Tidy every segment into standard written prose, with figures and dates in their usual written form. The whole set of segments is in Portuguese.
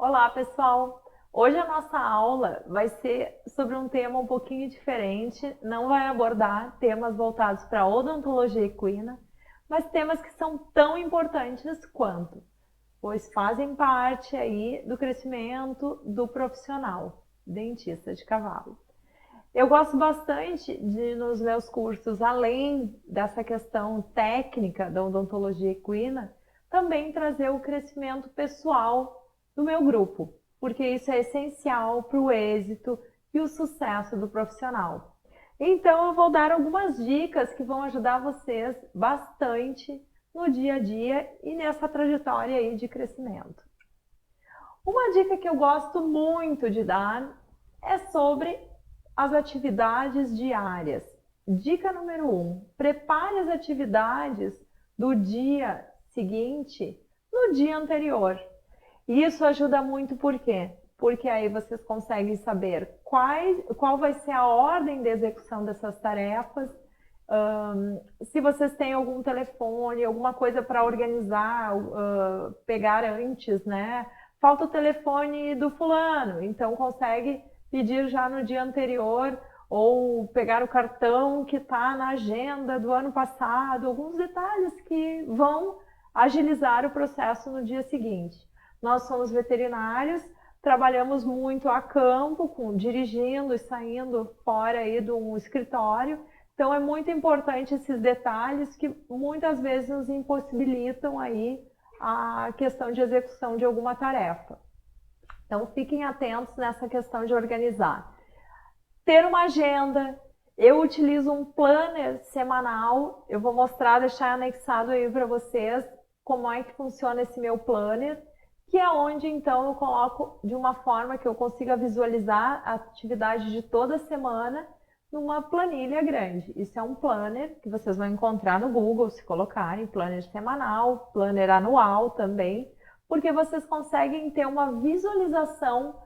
Olá, pessoal! Hoje a nossa aula vai ser sobre um tema um pouquinho diferente, não vai abordar temas voltados para a odontologia equina, mas temas que são tão importantes quanto, pois fazem parte aí do crescimento do profissional, dentista de cavalo. Eu gosto bastante de, nos meus cursos, além dessa questão técnica da odontologia equina, também trazer o crescimento pessoal do meu grupo, porque isso é essencial para o êxito e o sucesso do profissional. Então, eu vou dar algumas dicas que vão ajudar vocês bastante no dia a dia e nessa trajetória aí de crescimento. Uma dica que eu gosto muito de dar é sobre as atividades diárias. Dica número 1: prepare as atividades do dia seguinte no dia anterior. Isso ajuda muito por quê? Porque aí vocês conseguem saber qual vai ser a ordem de execução dessas tarefas, se vocês têm algum telefone, alguma coisa para organizar, pegar antes, né? Falta o telefone do fulano, então consegue pedir já no dia anterior ou pegar o cartão que está na agenda do ano passado, alguns detalhes que vão agilizar o processo no dia seguinte. Nós somos veterinários, trabalhamos muito a campo, dirigindo e saindo fora aí de um escritório, então é muito importante esses detalhes que muitas vezes nos impossibilitam aí a questão de execução de alguma tarefa. Então fiquem atentos nessa questão de organizar. Ter uma agenda. Eu utilizo um planner semanal, eu vou mostrar, deixar anexado aí para vocês como é que funciona esse meu planner, que é onde então eu coloco de uma forma que eu consiga visualizar a atividade de toda semana numa planilha grande. Isso é um planner que vocês vão encontrar no Google, se colocarem planner semanal, planner anual também, porque vocês conseguem ter uma visualização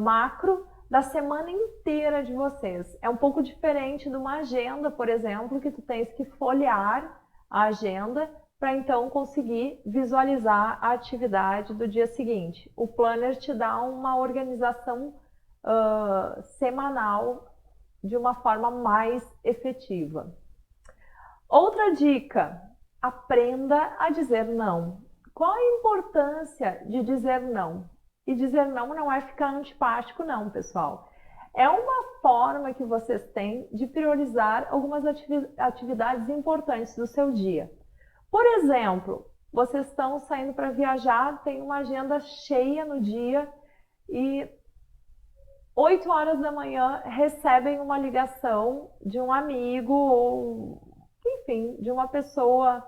macro da semana inteira de vocês. É um pouco diferente de uma agenda, por exemplo, que tu tens que folhear a agenda para então conseguir visualizar a atividade do dia seguinte. O planner te dá uma organização semanal de uma forma mais efetiva. Outra dica: aprenda a dizer não. Qual a importância de dizer não? E dizer não é ficar antipático não, pessoal. É uma forma que vocês têm de priorizar algumas atividades importantes do seu dia. Por exemplo, vocês estão saindo para viajar, tem uma agenda cheia no dia e 8 horas da manhã recebem uma ligação de um amigo ou, enfim, de uma pessoa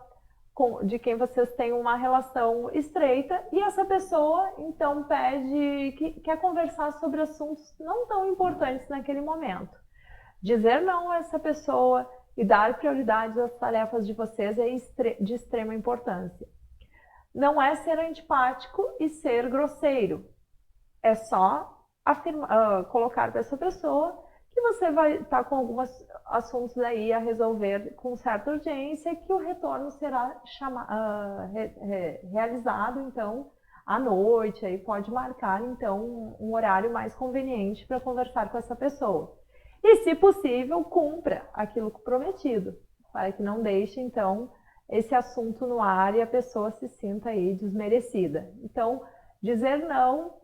de quem vocês têm uma relação estreita e essa pessoa então pede que quer conversar sobre assuntos não tão importantes naquele momento. Dizer não a essa pessoa e dar prioridade às tarefas de vocês é de extrema importância. Não é ser antipático e ser grosseiro, é só colocar para essa pessoa que você vai estar com alguns assuntos aí a resolver com certa urgência, que o retorno será realizado então à noite, aí pode marcar então um horário mais conveniente para conversar com essa pessoa. E, se possível, cumpra aquilo prometido, para que não deixe então esse assunto no ar e a pessoa se sinta aí desmerecida. Então, dizer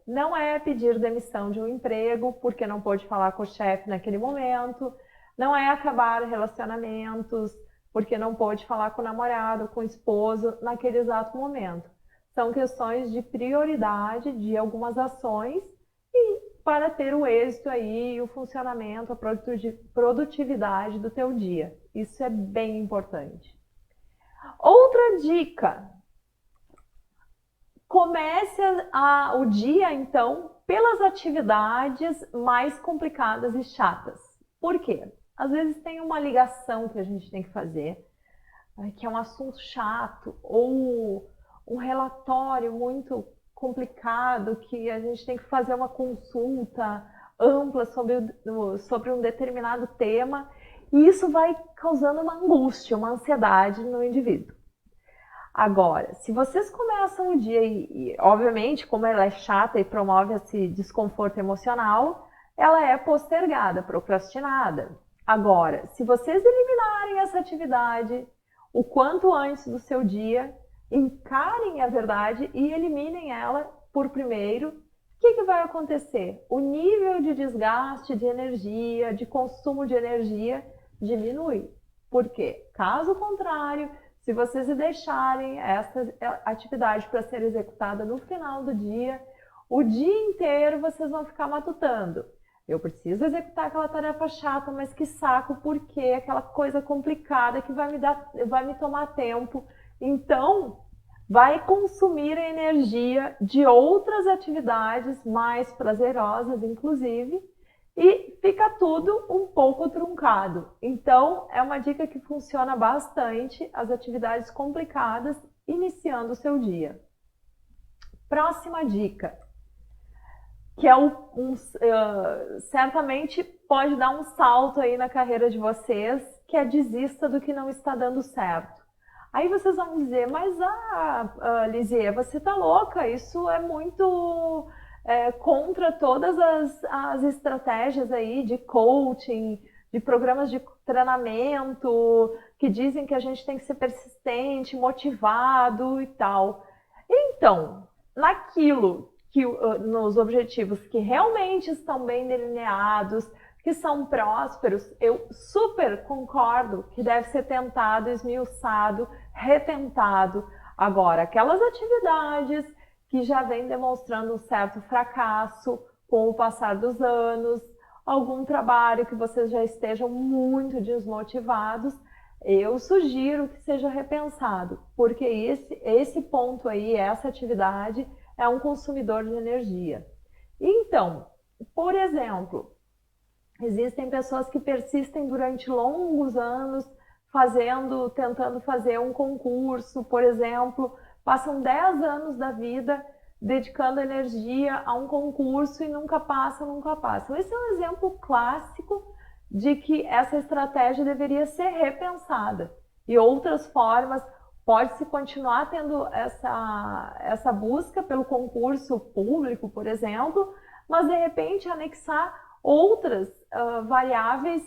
não é pedir demissão de um emprego porque não pôde falar com o chefe naquele momento, não é acabar relacionamentos porque não pôde falar com o namorado, com o esposo naquele exato momento. São questões de prioridade de algumas ações e para ter o êxito aí, o funcionamento, a produtividade do teu dia. Isso é bem importante. Outra dica: comece o dia, então, pelas atividades mais complicadas e chatas. Por quê? Às vezes tem uma ligação que a gente tem que fazer, que é um assunto chato, ou um relatório muito complicado, que a gente tem que fazer uma consulta ampla sobre um determinado tema, e isso vai causando uma angústia, uma ansiedade no indivíduo. Agora, se vocês começam o dia obviamente, como ela é chata e promove esse desconforto emocional, ela é postergada, procrastinada. Agora, se vocês eliminarem essa atividade o quanto antes do seu dia, encarem a verdade e eliminem ela por primeiro, o que vai acontecer? O nível de desgaste de energia, de consumo de energia diminui. Por quê? Caso contrário, se vocês deixarem essa atividade para ser executada no final do dia, o dia inteiro vocês vão ficar matutando. Eu preciso executar aquela tarefa chata, mas que saco, porque aquela coisa complicada que vai me tomar tempo. Então, vai consumir a energia de outras atividades mais prazerosas, inclusive, e fica tudo um pouco truncado. Então, é uma dica que funciona bastante, as atividades complicadas, iniciando o seu dia. Próxima dica, que é certamente pode dar um salto aí na carreira de vocês, que é desista do que não está dando certo. Aí vocês vão dizer, mas Lisier, você tá louca, isso é muito contra todas as estratégias aí de coaching, de programas de treinamento, que dizem que a gente tem que ser persistente, motivado e tal. Então, naquilo que nos objetivos que realmente estão bem delineados, que são prósperos, eu super concordo que deve ser tentado, esmiuçado, retentado. Agora, aquelas atividades que já vêm demonstrando um certo fracasso com o passar dos anos, algum trabalho que vocês já estejam muito desmotivados, eu sugiro que seja repensado, porque esse ponto aí, essa atividade, é um consumidor de energia. Então, por exemplo, existem pessoas que persistem durante longos anos tentando fazer um concurso, por exemplo, passam 10 anos da vida dedicando energia a um concurso e nunca passam. Esse é um exemplo clássico de que essa estratégia deveria ser repensada. E outras formas, pode-se continuar tendo essa busca pelo concurso público, por exemplo, mas de repente anexar outras variáveis,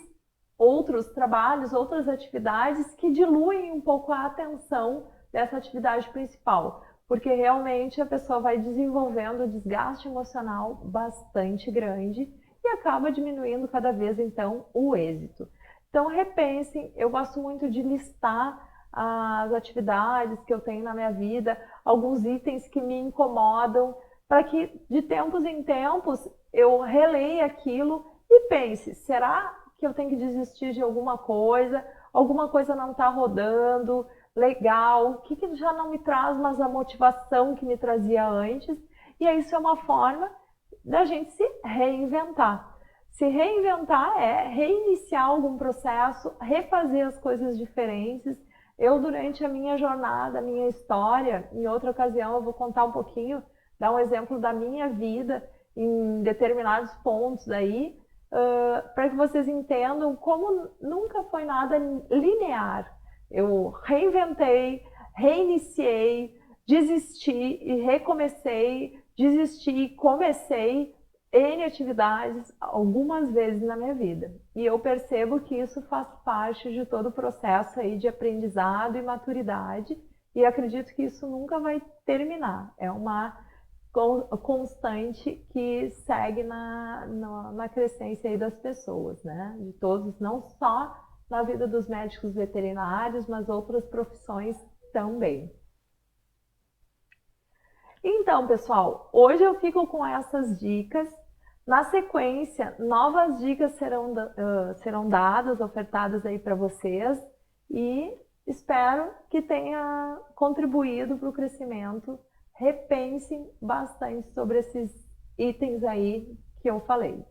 outros trabalhos, outras atividades que diluem um pouco a atenção dessa atividade principal, porque realmente a pessoa vai desenvolvendo desgaste emocional bastante grande e acaba diminuindo cada vez então o êxito. Então repensem, eu gosto muito de listar as atividades que eu tenho na minha vida, alguns itens que me incomodam, para que de tempos em tempos eu releia aquilo e pense, será que eu tenho que desistir de alguma coisa não está rodando, legal, o que já não me traz mais a motivação que me trazia antes, e isso é uma forma da gente se reinventar. Se reinventar é reiniciar algum processo, refazer as coisas diferentes. Eu, durante a minha jornada, a minha história, em outra ocasião eu vou contar um pouquinho, dar um exemplo da minha vida em determinados pontos aí, para que vocês entendam como nunca foi nada linear. Eu reinventei, reiniciei, desisti e recomecei, desisti e comecei N atividades algumas vezes na minha vida. E eu percebo que isso faz parte de todo o processo aí de aprendizado e maturidade, e acredito que isso nunca vai terminar. É uma constante que segue na crescência aí das pessoas, né? De todos, não só na vida dos médicos veterinários, mas outras profissões também. Então, pessoal, hoje eu fico com essas dicas. Na sequência, novas dicas serão dadas, ofertadas aí para vocês, e espero que tenha contribuído para o crescimento. Repensem bastante sobre esses itens aí que eu falei.